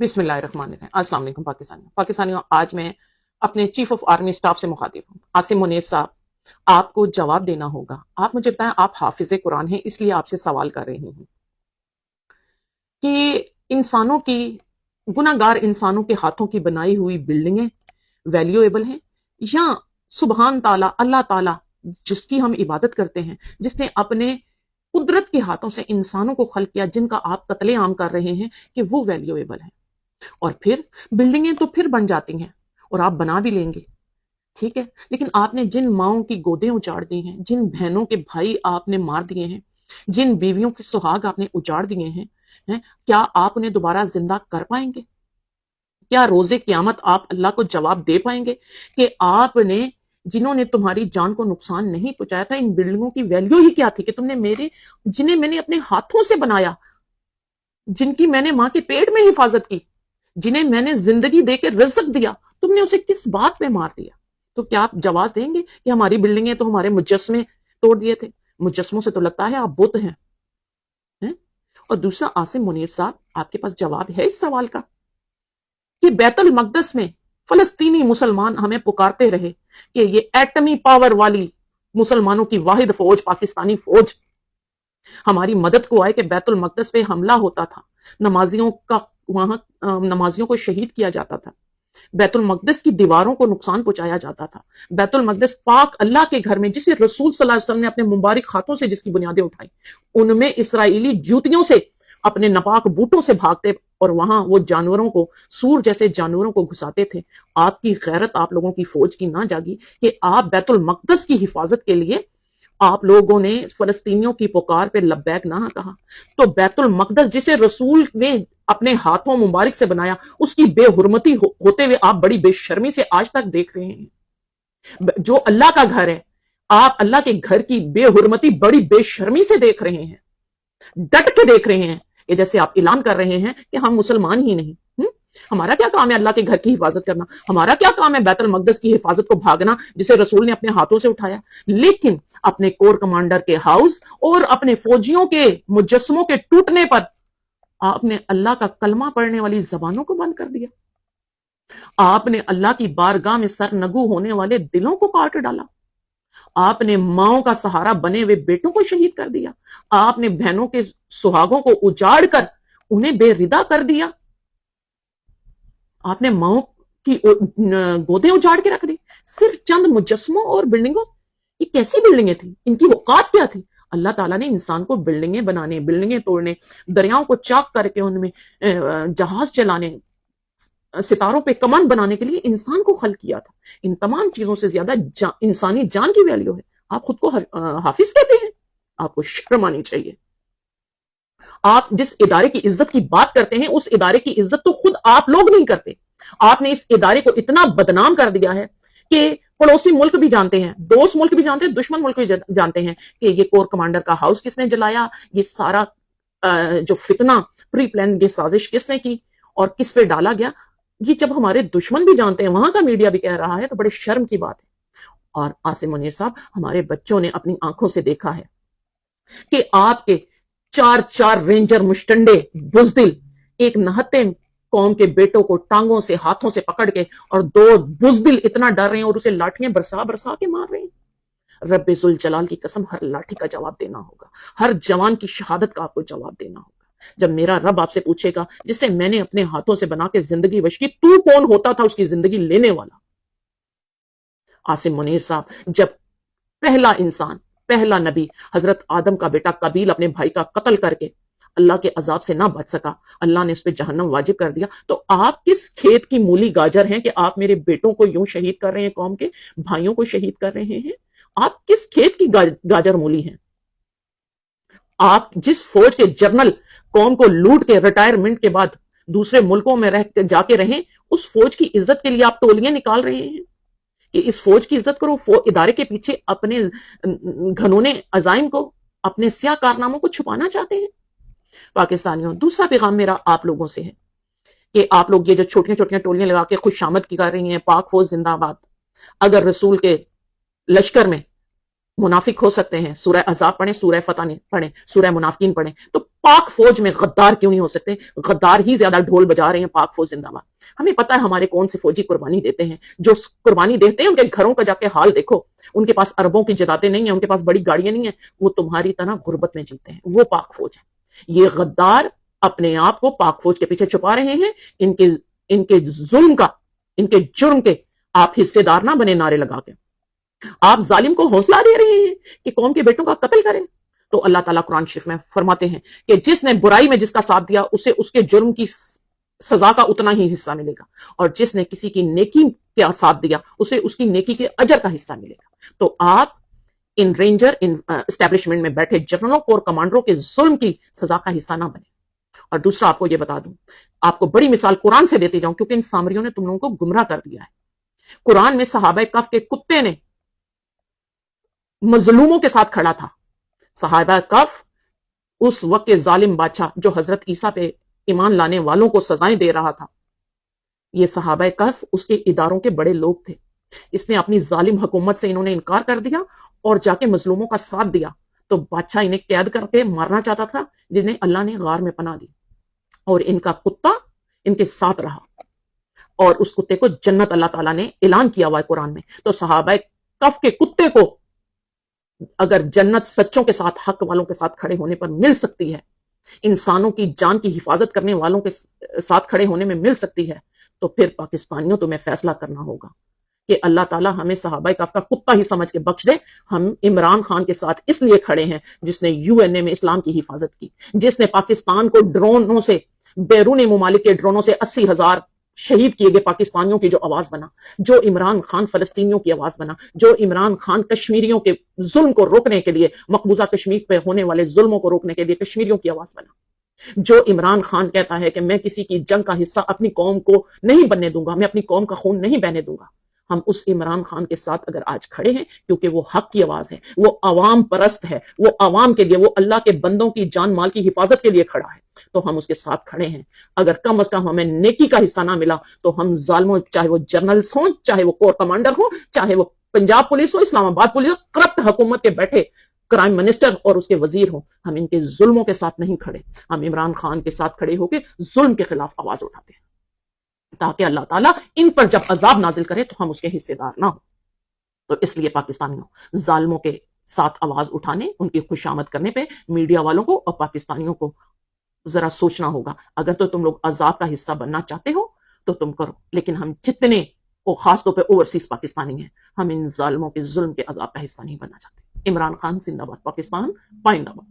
بسم اللہ الرحمن الرحیم۔ السلام علیکم پاکستانیوں، آج میں اپنے چیف آف آرمی سٹاف سے مخاطب ہوں، عاصم منیر صاحب۔ آپ کو جواب دینا ہوگا۔ آپ مجھے بتائیں، آپ حافظ قرآن ہیں، اس لیے آپ سے سوال کر رہی ہوں کہ انسانوں کی، گناہگار انسانوں کے ہاتھوں کی بنائی ہوئی بلڈنگیں ویلیویبل ہیں، یا سبحان تعالیٰ اللہ تعالیٰ جس کی ہم عبادت کرتے ہیں، جس نے اپنے قدرت کے ہاتھوں سے انسانوں کو خلق کیا، جن کا آپ قتل عام کر رہے ہیں، کہ وہ ویلیویبل ہیں؟ اور پھر بلڈنگیں تو پھر بن جاتی ہیں اور آپ بنا بھی لیں گے، ٹھیک ہے، لیکن آپ نے جن ماؤں کی گودیں اجاڑ دی ہیں، جن بہنوں کے بھائی آپ نے مار دیے ہیں، جن بیویوں کے سہاگ آپ نے اجاڑ دیے ہیں، کیا آپ انہیں دوبارہ زندہ کر پائیں گے؟ کیا روز قیامت آپ اللہ کو جواب دے پائیں گے کہ آپ نے، جنہوں نے تمہاری جان کو نقصان نہیں پہنچایا تھا، ان بلڈنگوں کی ویلیو ہی کیا تھی کہ تم نے جنہیں میں نے اپنے ہاتھوں سے بنایا، جن کی میں نے ماں کے پیٹ میں حفاظت کی، جنہیں میں نے زندگی دے کے رزق دیا، تم نے اسے کس بات پہ مار دیا؟ تو کیا آپ جواز دیں گے کہ ہماری بلڈنگیں تو ہمارے مجسمے توڑ دیے تھے؟ مجسموں سے تو لگتا ہے آپ بت ہیں۔ اور دوسرا، عاصم منیر صاحب، آپ کے پاس جواب ہے اس سوال کا کہ بیت المقدس میں فلسطینی مسلمان ہمیں پکارتے رہے کہ یہ ایٹمی پاور والی مسلمانوں کی واحد فوج، پاکستانی فوج ہماری مدد کو آئے، کہ بیت المقدس پہ حملہ ہوتا تھا، نمازیوں کو شہید کیا جاتا تھا، بیت المقدس کی دیواروں کو نقصان پہنچایا جاتا تھا، بیت المقدس پاک اللہ کے گھر میں جسے رسول صلی اللہ علیہ وسلم نے اپنے مبارک ہاتھوں سے جس کی بنیادیں اٹھائی، ان میں اسرائیلی جوتیوں سے، اپنے ناپاک بوٹوں سے بھاگتے اور وہاں وہ جانوروں کو، سور جیسے جانوروں کو گھساتے تھے۔ آپ کی غیرت آپ لوگوں کی فوج کی نہ جاگی کہ آپ بیت المقدس کی حفاظت کے لیے آپ لوگوں نے فلسطینیوں کی پکار پہ لبیک نہ کہا؟ تو بیت المقدس جسے رسول نے اپنے ہاتھوں مبارک سے بنایا، اس کی بے حرمتی ہوتے ہوئے آپ بڑی بے شرمی سے آج تک دیکھ رہے ہیں۔ جو اللہ کا گھر ہے، آپ اللہ کے گھر کی بے حرمتی بڑی بے شرمی سے دیکھ رہے ہیں، ڈٹ کے دیکھ رہے ہیں، یہ جیسے آپ اعلان کر رہے ہیں کہ ہم مسلمان ہی نہیں۔ ہمارا کیا کام ہے اللہ کے گھر کی حفاظت کرنا؟ ہمارا کیا کام ہے بیت المقدس کی حفاظت کو بھاگنا جسے رسول نے اپنے ہاتھوں سے اٹھایا؟ لیکن اپنے کور کمانڈر کے ہاؤس اور اپنے فوجیوں کے مجسموں کے ٹوٹنے پر آپ نے اللہ کا کلمہ پڑھنے والی زبانوں کو بند کر دیا، آپ نے اللہ کی بارگاہ میں سرنگو ہونے والے دلوں کو کاٹ ڈالا، آپ نے ماؤں کا سہارا بنے ہوئے بیٹوں کو شہید کر دیا، آپ نے بہنوں کے سہاگوں کو اجاڑ کر انہیں بے ردا کر دیا، آپ نے ماؤں کی گودیں اجاڑ کے رکھ دی صرف چند مجسموں اور بلڈنگوں۔ یہ کیسی بلڈنگیں تھیں؟ ان کی اوقات کیا تھی؟ اللہ تعالیٰ نے انسان کو بلڈنگیں بنانے، بلڈنگیں توڑنے، دریاؤں کو چاک کر کے ان میں جہاز چلانے، ستاروں پہ کمان بنانے کے لیے انسان کو خلق کیا تھا۔ ان تمام چیزوں سے زیادہ انسانی جان کی ویلیو ہے۔ آپ خود کو حافظ کہتے ہیں؟ آپ کو شرم آنی چاہیے۔ آپ جس ادارے کی عزت کی بات کرتے ہیں، اس ادارے کی عزت تو خود آپ لوگ نہیں کرتے۔ آپ نے اس ادارے کو اتنا بدنام کر دیا ہے کہ پڑوسی ملک بھی جانتے ہیں، دوست ملک بھی جانتے ہیں، دشمن ملک بھی جانتے ہیں کہ یہ کور کمانڈر کا ہاؤس کس نے جلایا، یہ سارا جو فتنہ پری پلان یہ سازش کس نے کی اور کس پہ ڈالا گیا، یہ جب ہمارے دشمن بھی جانتے ہیں، وہاں کا میڈیا بھی کہہ رہا ہے، تو بڑے شرم کی بات ہے۔ اور عاصم منیر صاحب، ہمارے بچوں نے اپنی آنکھوں سے دیکھا ہے کہ آپ کے چار رینجر مشٹنڈے بزدل ایک نہتے قوم کے بیٹوں کو ٹانگوں سے، ہاتھوں سے پکڑ کے، اور دو بزدل اتنا ڈر رہے ہیں اور اسے لاٹھیاں برسا کے مار رہے ہیں۔ رب ذوالجلال کی قسم، ہر لاٹھی کا جواب دینا ہوگا، ہر جوان کی شہادت کا آپ کو جواب دینا ہوگا۔ جب میرا رب آپ سے پوچھے گا، جسے میں نے اپنے ہاتھوں سے بنا کے زندگی بخشی، تو کون ہوتا تھا اس کی زندگی لینے والا؟ عاصم منیر صاحب، جب پہلا انسان، پہلا نبی حضرت آدم کا بیٹا قابیل اپنے بھائی کا قتل کر کے اللہ کے عذاب سے نہ بچ سکا، اللہ نے اس پہ جہنم واجب کر دیا، تو آپ کس کھیت کی مولی گاجر ہیں کہ آپ میرے بیٹوں کو یوں شہید کر رہے ہیں، قوم کے بھائیوں کو شہید کر رہے ہیں؟ آپ کس کھیت کی گاجر مولی ہیں؟ آپ جس فوج کے جرنل قوم کو لوٹ کے ریٹائرمنٹ کے بعد دوسرے ملکوں میں جا کے رہیں، اس فوج کی عزت کے لیے آپ ٹولیاں نکال رہے ہیں کہ اس فوج کی عزت کرو، ادارے کے پیچھے اپنے گھنونے عزائم کو، اپنے سیاہ کارناموں کو چھپانا چاہتے ہیں۔ پاکستانیوں، دوسرا پیغام میرا آپ لوگوں سے ہے کہ آپ لوگ یہ جو چھوٹیاں چھوٹیاں ٹولیاں لگا کے خوش آمد کی کر رہی ہیں، پاک فوج زندہ باد، اگر رسول کے لشکر میں منافق ہو سکتے ہیں، سورہ احزاب پڑھیں، سورہ فتح پڑھیں، سورہ منافقین پڑھیں، تو پاک فوج میں غدار کیوں نہیں ہو سکتے؟ غدار ہی زیادہ ڈھول بجا رہے ہیں پاک فوج زندہ باد. ہمیں پتا ہے ہمارے کون سے فوجی قربانی دیتے ہیں. جو قربانی دیتے ہیں ان کے گھروں کا جا کے حال دیکھو. ان کے پاس اربوں کی جدادیں نہیں ہیں, ان کے پاس بڑی گاڑیاں نہیں ہیں, وہ تمہاری طرح غربت میں جیتے ہیں. وہ پاک فوج ہے. یہ غدار اپنے آپ کو پاک فوج کے پیچھے چھپا رہے ہیں. ان کے ظلم کا, ان کے جرم کے آپ حصے دار نہ بنے نعرے لگا کے. آپ ظالم کو حوصلہ دے رہے ہیں کہ قوم کے بیٹوں کا قتل کریں. تو اللہ تعالیٰ قرآن شریف میں فرماتے ہیں کہ جس نے برائی میں جس کا ساتھ دیا اسے اس کے جرم کی سزا کا اتنا ہی حصہ ملے گا, اور جس نے کسی کی نیکی کا ساتھ دیا اسے اس کی نیکی کے اجر کا حصہ ملے گا. تو آپ ان رینجر اسٹیبلشمنٹ میں بیٹھے جنرلوں اور کمانڈروں کے ظلم کی سزا کا حصہ نہ بنے. اور دوسرا آپ کو یہ بتا دوں, آپ کو بڑی مثال قرآن سے دیتی جاؤں کیونکہ ان سامریوں نے تم لوگوں کو گمراہ کر دیا ہے. قرآن میں صحابہ کف کے کتے نے مظلوموں کے ساتھ کھڑا تھا. صحابہ کف اس وقت کے ظالم بادشاہ جو حضرت عیسیٰ پہ ایمان لانے والوں کو سزائیں دے رہا تھا, یہ صحابہ کف اس کے اداروں کے بڑے لوگ تھے. اس نے اپنی ظالم حکومت سے انہوں نے انکار کر دیا اور جا کے مظلوموں کا ساتھ دیا. تو بادشاہ انہیں قید کر کے مارنا چاہتا تھا, جنہیں اللہ نے غار میں پناہ دی, اور ان کا کتا ان کے ساتھ رہا, اور اس کتے کو جنت اللہ تعالیٰ نے اعلان کیا ہوا ہے قرآن میں. تو صحابہ کف کے کتے کو اگر جنت سچوں کے ساتھ, حق والوں کے ساتھ کھڑے ہونے پر مل سکتی ہے, انسانوں کی جان کی حفاظت کرنے والوں کے ساتھ کھڑے ہونے میں مل سکتی ہے, تو پھر پاکستانیوں تمہیں فیصلہ کرنا ہوگا کہ اللہ تعالیٰ ہمیں صحابہ کف کا کتا ہی سمجھ کے بخش دے. ہم عمران خان کے ساتھ اس لیے کھڑے ہیں جس نے UN میں اسلام کی حفاظت کی, جس نے پاکستان کو ڈرونوں سے, بیرون ممالک کے ڈرونوں سے 80,000 شہید کیے گئے پاکستانیوں کی جو آواز بنا, جو عمران خان فلسطینیوں کی آواز بنا, جو عمران خان کشمیریوں کے ظلم کو روکنے کے لیے, مقبوضہ کشمیر پہ ہونے والے ظلموں کو روکنے کے لیے کشمیریوں کی آواز بنا, جو عمران خان کہتا ہے کہ میں کسی کی جنگ کا حصہ اپنی قوم کو نہیں بننے دوں گا, میں اپنی قوم کا خون نہیں بہنے دوں گا. ہم اس عمران خان کے ساتھ اگر آج کھڑے ہیں کیونکہ وہ حق کی آواز ہے, وہ عوام پرست ہے, وہ عوام کے لیے, وہ اللہ کے بندوں کی جان مال کی حفاظت کے لیے کھڑا ہے, تو ہم اس کے ساتھ کھڑے ہیں. اگر کم از کم ہمیں نیکی کا حصہ نہ ملا تو ہم ظالموں, چاہے وہ جنرلز ہوں, چاہے وہ کور کمانڈر ہوں, چاہے وہ پنجاب پولیس ہو, اسلام آباد پولیس ہو, کرپٹ حکومت کے بیٹھے کرائم منسٹر اور اس کے وزیر ہوں, ہم ان کے ظلموں کے ساتھ نہیں کھڑے. ہم عمران خان کے ساتھ کھڑے ہو کے ظلم کے خلاف آواز اٹھاتے ہیں تاکہ اللہ تعالیٰ ان پر جب عذاب نازل کرے تو ہم اس کے حصے دار نہ ہوں. تو اس لیے پاکستانیوں ظالموں کے ساتھ آواز اٹھانے, ان کی خوشامد کرنے پہ میڈیا والوں کو اور پاکستانیوں کو ذرا سوچنا ہوگا. اگر تو تم لوگ عذاب کا حصہ بننا چاہتے ہو تو تم کرو, لیکن ہم جتنے, اور خاص طور پہ اوورسیز پاکستانی ہیں, ہم ان ظالموں کے ظلم کے عذاب کا حصہ نہیں بننا چاہتے. عمران خان زندہ باد, پاکستان پائندہ باد.